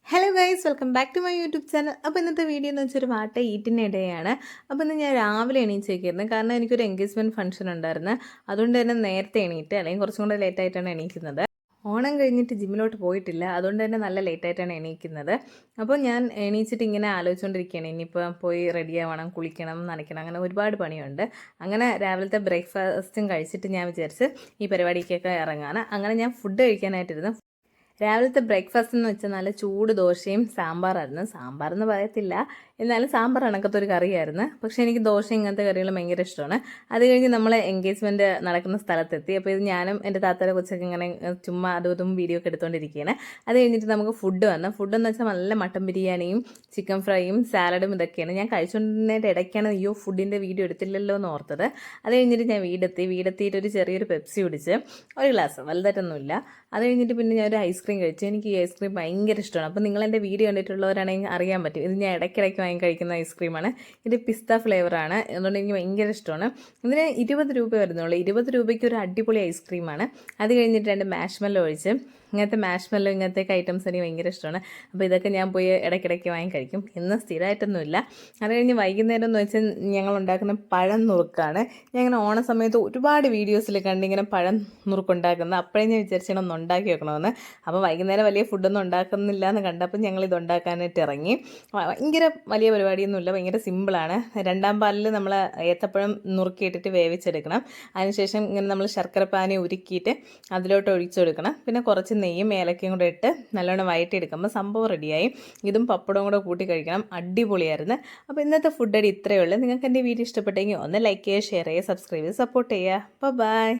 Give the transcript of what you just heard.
Hello guys, welcome back to my YouTube channel. അപ്പോൾ ഇന്നത്തെ video എന്ന് വെച്ചാൽ ഒരു വാട്ട ഈറ്റിൻ്റെ ഇടയാണ്. അപ്പോൾ ഇന്ന് ഞാൻ രാവിലെ എണീച്ചേക്കായിരുന്നു, കാരണം എനിക്കൊരു എൻഗേജ്മെൻറ്റ് ഫംഗ്ഷൻ ഉണ്ടായിരുന്നു. അതുകൊണ്ട് തന്നെ നേരത്തെ എണീറ്റ്, അല്ലെങ്കിൽ കുറച്ചും കൂടെ ലേറ്റായിട്ടാണ് എണീക്കുന്നത്. ഓണം കഴിഞ്ഞിട്ട് ജിമ്മിലോട്ട് പോയിട്ടില്ല, അതുകൊണ്ട് തന്നെ നല്ല ലേറ്റായിട്ടാണ് എണീക്കുന്നത്. അപ്പോൾ ഞാൻ എണീച്ചിട്ട് ഇങ്ങനെ ആലോചിച്ചുകൊണ്ടിരിക്കുകയാണ്, ഇനിയിപ്പോൾ പോയി റെഡി ആവണം, കുളിക്കണം, നനയ്ക്കണം, അങ്ങനെ ഒരുപാട് പണിയുണ്ട്. അങ്ങനെ രാവിലത്തെ ബ്രേക്ക്ഫാസ്റ്റും കഴിച്ചിട്ട് ഞാൻ വിചാരിച്ച് ഈ പരിപാടിക്കൊക്കെ ഇറങ്ങാണ്. അങ്ങനെ ഞാൻ ഫുഡ് കഴിക്കാനായിട്ടിരുന്നു. രാവിലത്തെ ബ്രേക്ക്ഫാസ്റ്റ് എന്ന് വെച്ചാൽ നല്ല ചൂട് ദോശയും സാമ്പാറായിരുന്നു. സാമ്പാറെന്ന് പറയത്തില്ല, എന്നാലും സാമ്പാർ കണക്കത്തൊരു കറിയായിരുന്നു. പക്ഷേ എനിക്ക് ദോശ ഇങ്ങനത്തെ കറികൾ ഭയങ്കര ഇഷ്ടമാണ്. അത് കഴിഞ്ഞ് നമ്മൾ എൻഗേജ്മെൻറ്റ് നടക്കുന്ന സ്ഥലത്തെത്തി. അപ്പോൾ ഇത് ഞാനും എൻ്റെ താത്തയുടെ കൊച്ചൊക്കെ ഇങ്ങനെ ചുമ്മാ അതും ഇതും വീഡിയോ ഒക്കെ എടുത്തുകൊണ്ടിരിക്കുകയാണ്. അത് കഴിഞ്ഞിട്ട് നമുക്ക് ഫുഡ് വന്നു. ഫുഡെന്ന് വെച്ചാൽ നല്ല മട്ടൻ ബിരിയാണിയും ചിക്കൻ ഫ്രൈയും സാലഡും ഇതൊക്കെയാണ്. ഞാൻ കഴിച്ചുകൊണ്ടിരുന്നതിൻ്റെ ഇടയ്ക്കാണ് അയ്യോ ഫുഡിൻ്റെ വീഡിയോ എടുത്തില്ലല്ലോ എന്ന് ഓർത്തത്. അത് കഴിഞ്ഞിട്ട് ഞാൻ വീടെത്തിയിട്ട് ഒരു ചെറിയൊരു പെപ്സി കുടിച്ച്, ഒരു ഗ്ലാസ്, വലുതായിട്ടൊന്നുമില്ല. അത് കഴിഞ്ഞിട്ട് പിന്നെ ഞാൻ ഒരു ഐസ്ക്രീം കഴിച്ചു. എനിക്ക് ഈ ഐസ്ക്രീം ഭയങ്കര ഇഷ്ടമാണ്. അപ്പോൾ നിങ്ങൾ എൻ്റെ വീഡിയോ കണ്ടിട്ടുള്ളവരാണെങ്കിൽ അറിയാൻ പറ്റും, ഇത് ഞാൻ ഇടയ്ക്കിടയ്ക്ക് വാങ്ങി കഴിക്കുന്ന ഐസ്ക്രീമാണ്. ഇത് പിസ്ത ഫ്ലേവറാണ്, അതുകൊണ്ട് എനിക്ക് ഭയങ്കര ഇഷ്ടമാണ്. ഇതിന് 20 രൂപ വരുന്നുള്ളൂ. 20 രൂപയ്ക്ക് ഒരു അടിപൊളി ഐസ്ക്രീമാണ്. അത് കഴിഞ്ഞിട്ട് 2 മാഷ്മെല്ലോ ഒഴിച്ച്, ഇങ്ങനത്തെ മാഷ്മെല്ലോ ഇങ്ങനത്തെയൊക്കെ ഐറ്റംസ് എനിക്ക് ഭയങ്കര ഇഷ്ടമാണ്. അപ്പോൾ ഇതൊക്കെ ഞാൻ പോയി ഇടയ്ക്കിടയ്ക്ക് വാങ്ങി കഴിക്കും. ഇന്ന് സ്ഥിരമായിട്ടൊന്നുമില്ല. അത് കഴിഞ്ഞ് വൈകുന്നേരം എന്ന് വെച്ചാൽ ഞങ്ങൾ ഉണ്ടാക്കുന്ന പഴം നുറുക്കാണ്. ഞാൻ ഇങ്ങനെ ഓണ സമയത്ത് ഒരുപാട് വീഡിയോസിൽ കണ്ട് ഇങ്ങനെ പഴം നുറുക്കുണ്ടാക്കുന്നത്. അപ്പോഴേ ഞാൻ വിചാരിച്ചാൽ ഒന്ന് ഉണ്ടാക്കി വെക്കണമെന്ന്. അപ്പോൾ വൈകുന്നേരം വലിയ ഫുഡൊന്നും ഉണ്ടാക്കുന്നില്ല എന്ന് കണ്ടപ്പോൾ ഞങ്ങളിത് ഉണ്ടാക്കാനായിട്ട് ഇറങ്ങി. ഭയങ്കര വലിയ പരിപാടിയൊന്നുമില്ല, ഭയങ്കര സിമ്പിളാണ്. 2ാം പാലിൽ നമ്മൾ ഏത്തപ്പഴം നുറുക്കിയിട്ടിട്ട് വേവിച്ചെടുക്കണം. അതിനുശേഷം ഇങ്ങനെ നമ്മൾ ശർക്കര പാനി ഉരുക്കിയിട്ട് അതിലോട്ട് ഒഴിച്ചെടുക്കണം. പിന്നെ കുറച്ച് നെയ്യും ഏലക്കയും കൂടെ ഇട്ട് നല്ലോണം വഴറ്റിയെടുക്കുമ്പോൾ സംഭവം റെഡിയായി. ഇതും പപ്പടവും കൂടെ കൂട്ടി കഴിക്കണം, അടിപൊളിയായിരുന്നു. അപ്പോൾ ഇന്നത്തെ ഫുഡ് അടി ഇത്രയേ ഉള്ളൂ. നിങ്ങൾക്ക് എൻ്റെ വീഡിയോ ഇഷ്ടപ്പെട്ടെങ്കിൽ ഒന്ന് ലൈക്ക് ചെയ്യുക, ഷെയർ ചെയ്യുക, സബ്സ്ക്രൈബ് ചെയ്ത് സപ്പോർട്ട് ചെയ്യുക. ബൈ.